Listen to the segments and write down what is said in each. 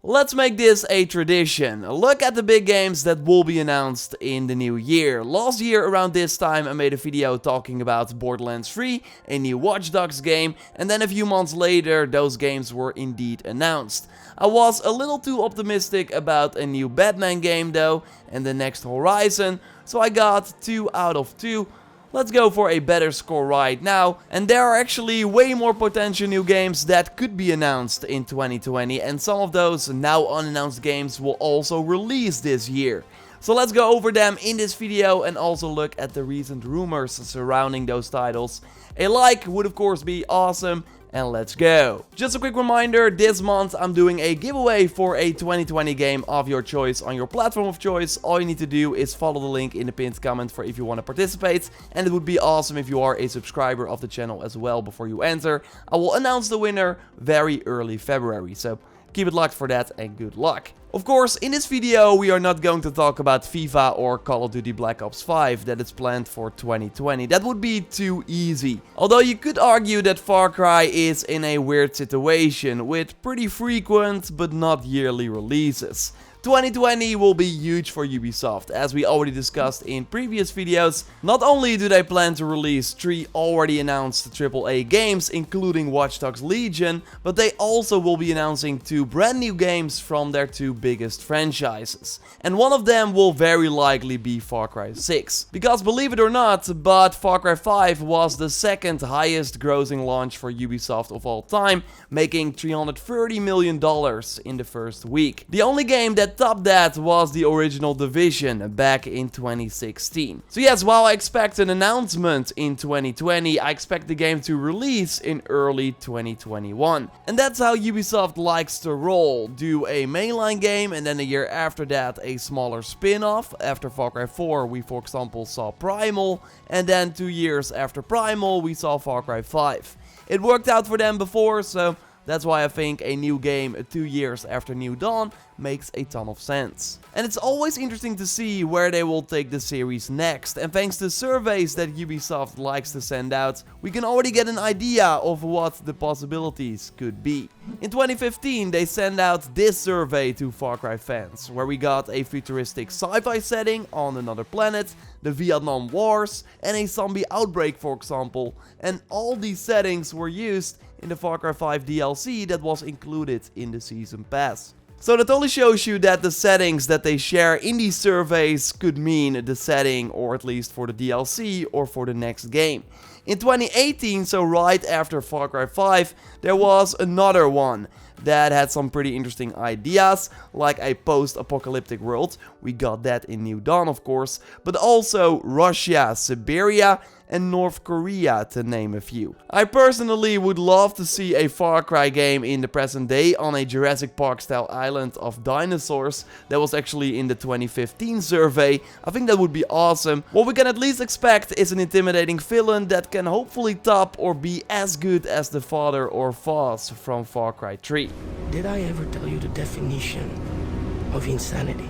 Let's make this a tradition. Look at the big games that will be announced in the new year. Last year around this time I made a video talking about Borderlands 3, a new Watch Dogs game, and then a few months later those games were indeed announced. I was a little too optimistic about a new Batman game though, and the next Horizon, so I got 2 out of 2. Let's go for a better score right now, and there are actually way more potential new games that could be announced in 2020, and some of those now unannounced games will also release this year. So let's go over them in this video and also look at the recent rumors surrounding those titles. A like would of course be awesome. And let's go. Just a quick reminder, this month I'm doing a giveaway for a 2020 game of your choice on your platform of choice. All you need to do is follow the link in the pinned comment for if you want to participate. And it would be awesome if you are a subscriber of the channel as well before you enter. I will announce the winner very early February, so keep it locked for that and good luck. Of course, in this video we are not going to talk about FIFA or Call of Duty Black Ops 5 that is planned for 2020. That would be too easy. Although you could argue that Far Cry is in a weird situation with pretty frequent but not yearly releases. 2020 will be huge for Ubisoft, as we already discussed in previous videos. Not only do they plan to release 3 already announced AAA games, including Watch Dogs Legion, but they also will be announcing 2 brand new games from their 2 biggest franchises. And one of them will very likely be Far Cry 6. Because believe it or not, but Far Cry 5 was the second highest grossing launch for Ubisoft of all time, making $330 million in the first week. The only game that topped that was the original Division back in 2016. So yes, while I expect an announcement in 2020, I expect the game to release in early 2021. And that's how Ubisoft likes to roll. Do a mainline game and then a year after that a smaller spin-off. After Far Cry 4 we for example saw Primal, and then 2 years after Primal we saw Far Cry 5. It worked out for them before, so that's why I think a new game 2 years after New Dawn makes a ton of sense. And it's always interesting to see where they will take the series next, and thanks to surveys that Ubisoft likes to send out, we can already get an idea of what the possibilities could be. In 2015 they sent out this survey to Far Cry fans, where we got a futuristic sci-fi setting on another planet, the Vietnam Wars, and a zombie outbreak for example, and all these settings were used in the Far Cry 5 DLC that was included in the Season Pass. So that only shows you that the settings that they share in these surveys could mean the setting, or at least for the DLC or for the next game. In 2018, so right after Far Cry 5, there was another one that had some pretty interesting ideas, like a post-apocalyptic world. We got that in New Dawn of course, but also Russia, Siberia, and North Korea, to name a few. I personally would love to see a Far Cry game in the present day on a Jurassic Park style island of dinosaurs. That was actually in the 2015 survey. I think that would be awesome. What we can at least expect is an intimidating villain that can hopefully top or be as good as the father or Foss from Far Cry 3. Did I ever tell you the definition of insanity?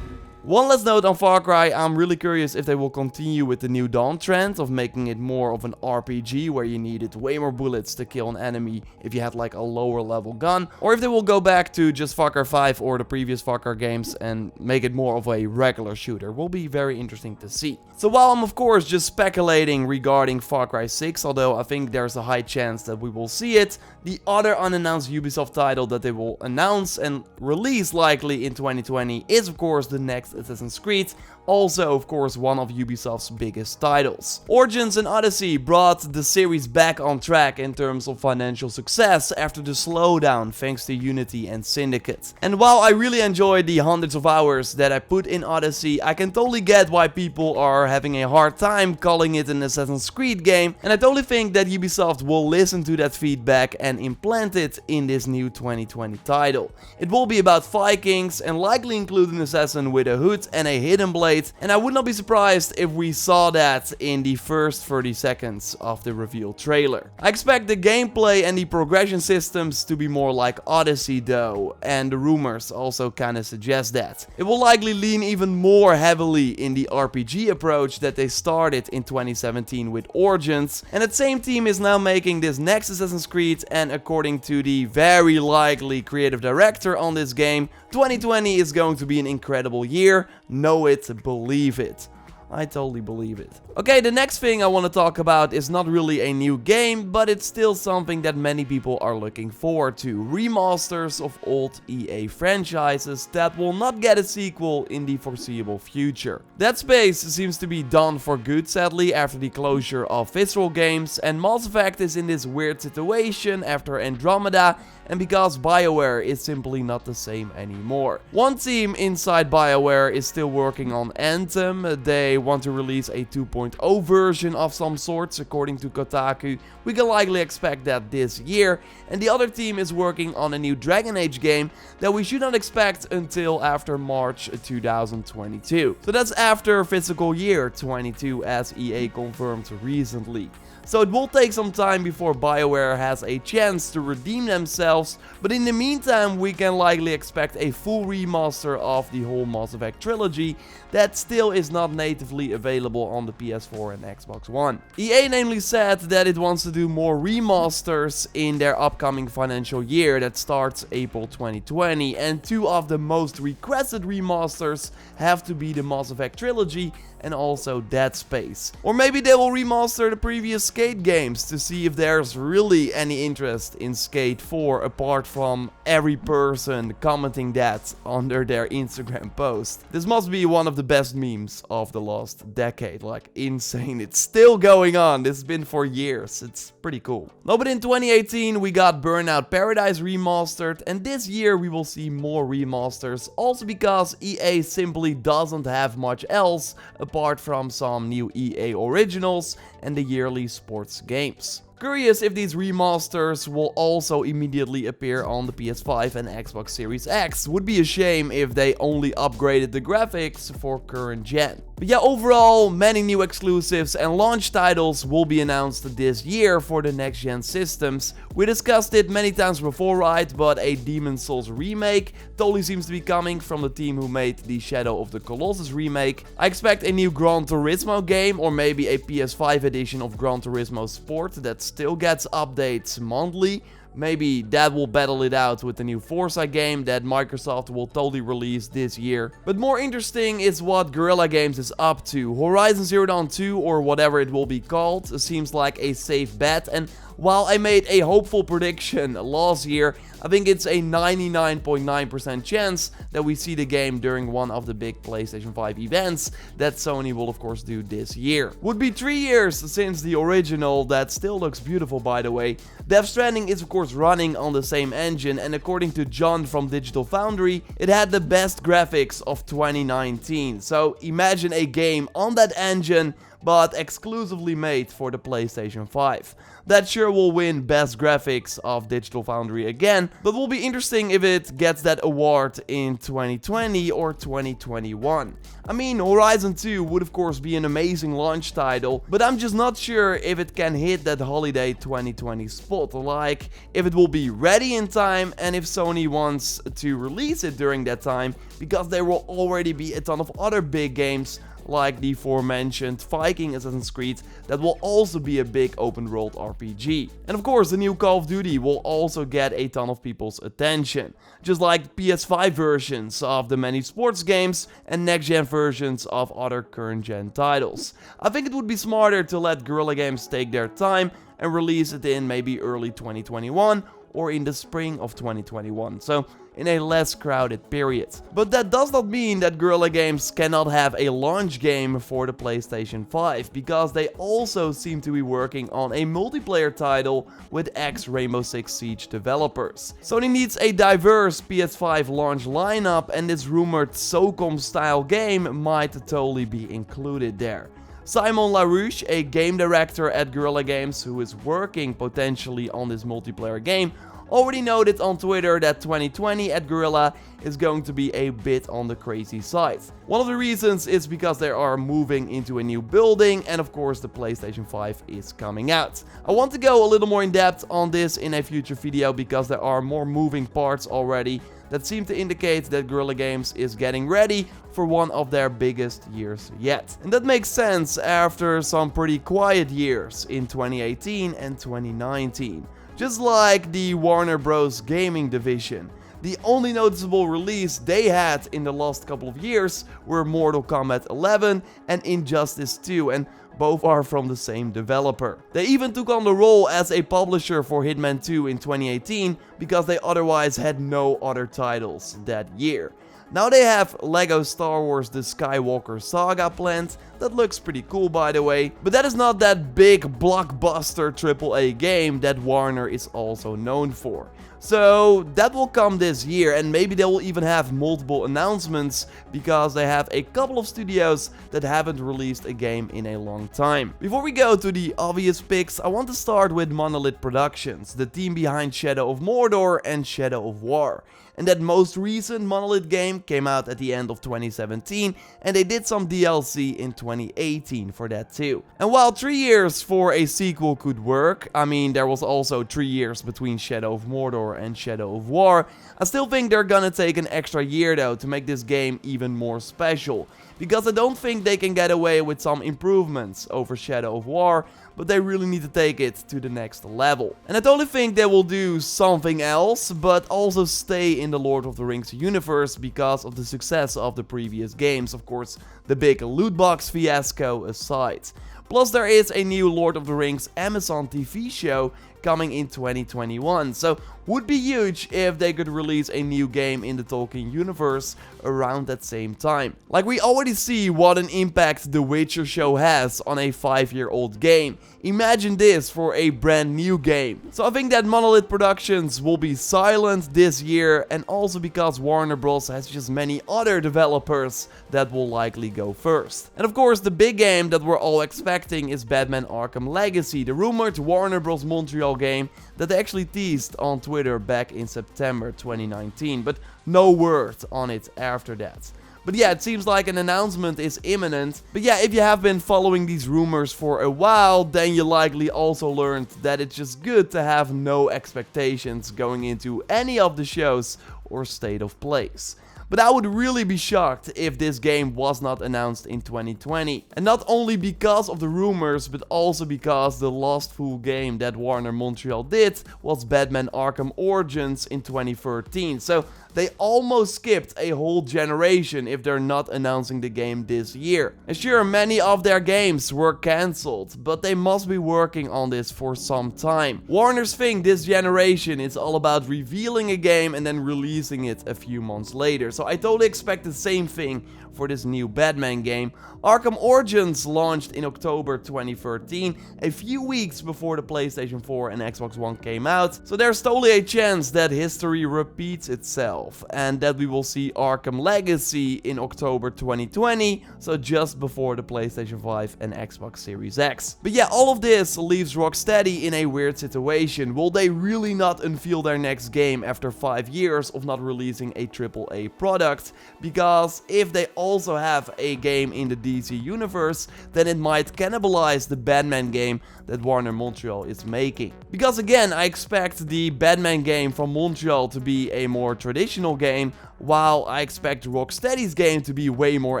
One last note on Far Cry, I'm really curious if they will continue with the New Dawn trend of making it more of an RPG where you needed way more bullets to kill an enemy if you had like a lower level gun, or if they will go back to just Far Cry 5 or the previous Far Cry games and make it more of a regular shooter. Will be very interesting to see. So while I'm of course just speculating regarding Far Cry 6, although I think there's a high chance that we will see it, the other unannounced Ubisoft title that they will announce and release likely in 2020 is of course the next Assassin's Creed, also of course one of Ubisoft's biggest titles. Origins and Odyssey brought the series back on track in terms of financial success after the slowdown thanks to Unity and Syndicate. And while I really enjoyed the hundreds of hours that I put in Odyssey, I can totally get why people are having a hard time calling it an Assassin's Creed game, and I totally think that Ubisoft will listen to that feedback and implant it in this new 2020 title. It will be about Vikings and likely include an assassin with a hood and a hidden blade played, and I would not be surprised if we saw that in the first 30 seconds of the reveal trailer. I expect the gameplay and the progression systems to be more like Odyssey though, and the rumors also kinda suggest that. It will likely lean even more heavily in the RPG approach that they started in 2017 with Origins, and that same team is now making this next Assassin's Creed, and according to the very likely creative director on this game, 2020 is going to be an incredible year. Know it, believe it. I totally believe it. Okay, the next thing I want to talk about is not really a new game, but it's still something that many people are looking forward to. Remasters of old EA franchises that will not get a sequel in the foreseeable future. Deadspace seems to be done for good, sadly, after the closure of Visceral Games, and Mass Effect is in this weird situation after Andromeda, and because Bioware is simply not the same anymore. One team inside Bioware is still working on Anthem. They want to release a 2.0 version of some sorts, according to Kotaku. We can likely expect that this year. And the other team is working on a new Dragon Age game that we should not expect until after March 2022. So that's after fiscal year 22, as EA confirmed recently. So it will take some time before Bioware has a chance to redeem themselves, but in the meantime we can likely expect a full remaster of the whole Mass Effect trilogy that still is not natively available on the PS4 and Xbox One. EA namely said that it wants to do more remasters in their upcoming financial year that starts April 2020, and two of the most requested remasters have to be the Mass Effect trilogy and also Deadspace. Or maybe they will remaster the previous Skate games to see if there's really any interest in Skate 4 apart from every person commenting that under their Instagram post. This must be one of the best memes of the last decade, like insane. It's still going on, this has been for years, it's pretty cool. No, but in 2018 we got Burnout Paradise remastered, and this year we will see more remasters, also because EA simply doesn't have much else apart from some new EA originals and the yearly sports games. Curious if these remasters will also immediately appear on the PS5 and Xbox Series X. Would be a shame if they only upgraded the graphics for current gen. But yeah, overall, many new exclusives and launch titles will be announced this year for the next gen systems. We discussed it many times before, right? But a Demon's Souls remake totally seems to be coming from the team who made the Shadow of the Colossus remake. I expect a new Gran Turismo game, or maybe a PS5 edition of Gran Turismo Sport that still gets updates monthly. Maybe that will battle it out with the new Forza game that Microsoft will totally release this year. But more interesting is what Guerrilla Games is up to. Horizon Zero Dawn 2, or whatever it will be called, seems like a safe bet, and while I made a hopeful prediction last year, I think it's a 99.9% chance that we see the game during one of the big PlayStation 5 events that Sony will of course do this year. Would be 3 years since the original, that still looks beautiful by the way. Death Stranding is of course running on the same engine, and according to John from Digital Foundry, it had the best graphics of 2019. So imagine a game on that engine, but exclusively made for the PlayStation 5. That sure will win Best Graphics of Digital Foundry again, but will be interesting if it gets that award in 2020 or 2021. I mean, Horizon 2 would of course be an amazing launch title, but I'm just not sure if it can hit that holiday 2020 spot, like if it will be ready in time and if Sony wants to release it during that time, because there will already be a ton of other big games like the aforementioned Viking Assassin's Creed that will also be a big open world RPG. And of course the new Call of Duty will also get a ton of people's attention, just like PS5 versions of the many sports games and next gen versions of other current gen titles. I think it would be smarter to let Guerrilla Games take their time and release it in maybe early 2021 or in the spring of 2021, so in a less crowded period. But that does not mean that Guerrilla Games cannot have a launch game for the PlayStation 5, because they also seem to be working on a multiplayer title with ex-Rainbow Six Siege developers. Sony needs a diverse PS5 launch lineup, and this rumored SOCOM style game might totally be included there. Simon LaRouche, a game director at Guerrilla Games who is working potentially on this multiplayer game, already noted on Twitter that 2020 at Guerrilla is going to be a bit on the crazy side. One of the reasons is because they are moving into a new building, and of course the PlayStation 5 is coming out. I want to go a little more in depth on this in a future video because there are more moving parts already that seem to indicate that Guerrilla Games is getting ready for one of their biggest years yet. And that makes sense after some pretty quiet years in 2018 and 2019. Just like the Warner Bros. Gaming division. The only noticeable release they had in the last couple of years were Mortal Kombat 11 and Injustice 2, and both are from the same developer. They even took on the role as a publisher for Hitman 2 in 2018 because they otherwise had no other titles that year. Now they have LEGO Star Wars The Skywalker Saga planned. That looks pretty cool, by the way, but that is not that big blockbuster AAA game that Warner is also known for. So that will come this year, and maybe they will even have multiple announcements because they have a couple of studios that haven't released a game in a long time. Before we go to the obvious picks, I want to start with Monolith Productions, the team behind Shadow of Mordor and Shadow of War. And that most recent Monolith game came out at the end of 2017, and they did some DLC in 2018 for that too. And while 3 years for a sequel could work, I mean there was also 3 years between Shadow of Mordor and Shadow of War, I still think they're gonna take an extra year though to make this game even more special. Because I don't think they can get away with some improvements over Shadow of War, but they really need to take it to the next level. And I totally think they will do something else, but also stay in the Lord of the Rings universe because of the success of the previous games, of course, the big loot box fiasco aside. Plus there is a new Lord of the Rings Amazon TV show coming in 2021, so would be huge if they could release a new game in the Tolkien universe around that same time. Like we already see what an impact The Witcher show has on a 5-year-old game. Imagine this for a brand new game. So I think that Monolith Productions will be silent this year, and also because Warner Bros. Has just many other developers that will likely go first. And of course the big game that we're all expecting is Batman Arkham Legacy, the rumored Warner Bros. Montreal game that they actually teased on Twitter back in September 2019, but no word on it after that. But yeah, it seems like an announcement is imminent. But yeah, if you have been following these rumors for a while, then you likely also learned that it's just good to have no expectations going into any of the shows or state of plays. But I would really be shocked if this game was not announced in 2020. And not only because of the rumors, but also because the last full game that Warner Montreal did was Batman Arkham Origins in 2013. So they almost skipped a whole generation if they're not announcing the game this year. And sure, many of their games were cancelled, but they must be working on this for some time. Warner's think this generation is all about revealing a game and then releasing it a few months later. So I totally expect the same thing for this new Batman game. Arkham Origins launched in October 2013, a few weeks before the PlayStation 4 and Xbox One came out, so there's totally a chance that history repeats itself, and that we will see Arkham Legacy in October 2020, so just before the PlayStation 5 and Xbox Series X. But yeah, all of this leaves Rocksteady in a weird situation. Will they really not unveil their next game after 5 years of not releasing a AAA product? Because if they also have a game in the DC universe, then it might cannibalize the Batman game that Warner Montreal is making. Because again, I expect the Batman game from Montreal to be a more traditional game, while I expect Rocksteady's game to be way more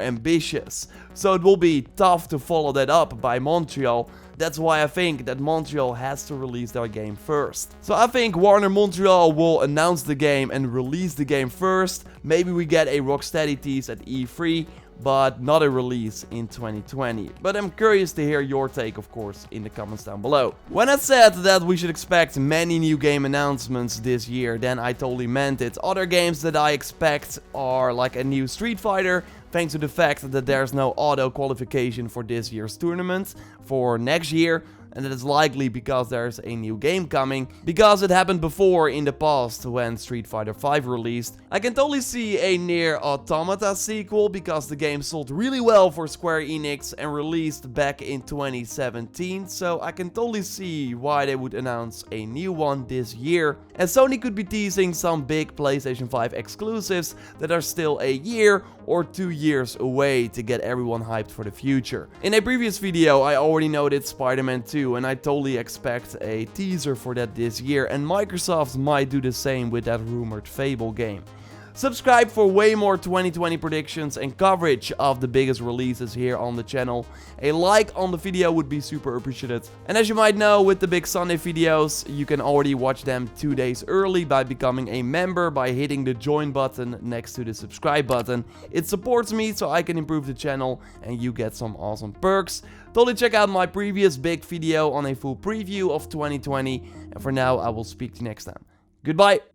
ambitious. So it will be tough to follow that up by Montreal. That's why I think that Montreal has to release their game first. So I think Warner Montreal will announce the game and release the game first. Maybe we get a Rocksteady tease at E3, but not a release in 2020. But I'm curious to hear your take, of course, in the comments down below. When I said that we should expect many new game announcements this year, then I totally meant it. Other games that I expect are like a new Street Fighter, thanks to the fact that there's no auto qualification for this year's tournament for next year. and that is likely because there's a new game coming, because it happened before in the past when Street Fighter V released. I can totally see a Nier Automata sequel because the game sold really well for Square Enix and released back in 2017, so I can totally see why they would announce a new one this year. And Sony could be teasing some big PlayStation 5 exclusives that are still a year or 2 years away to get everyone hyped for the future. In a previous video I already noted Spiderman 2 and I totally expect a teaser for that this year, and Microsoft might do the same with that rumored Fable game. Subscribe for way more 2020 predictions and coverage of the biggest releases here on the channel. A like on the video would be super appreciated. And as you might know, with the big Sunday videos, you can already watch them 2 days early by becoming a member by hitting the join button next to the subscribe button. It supports me so I can improve the channel and you get some awesome perks. Totally check out my previous big video on a full preview of 2020. And for now, I will speak to you next time. Goodbye!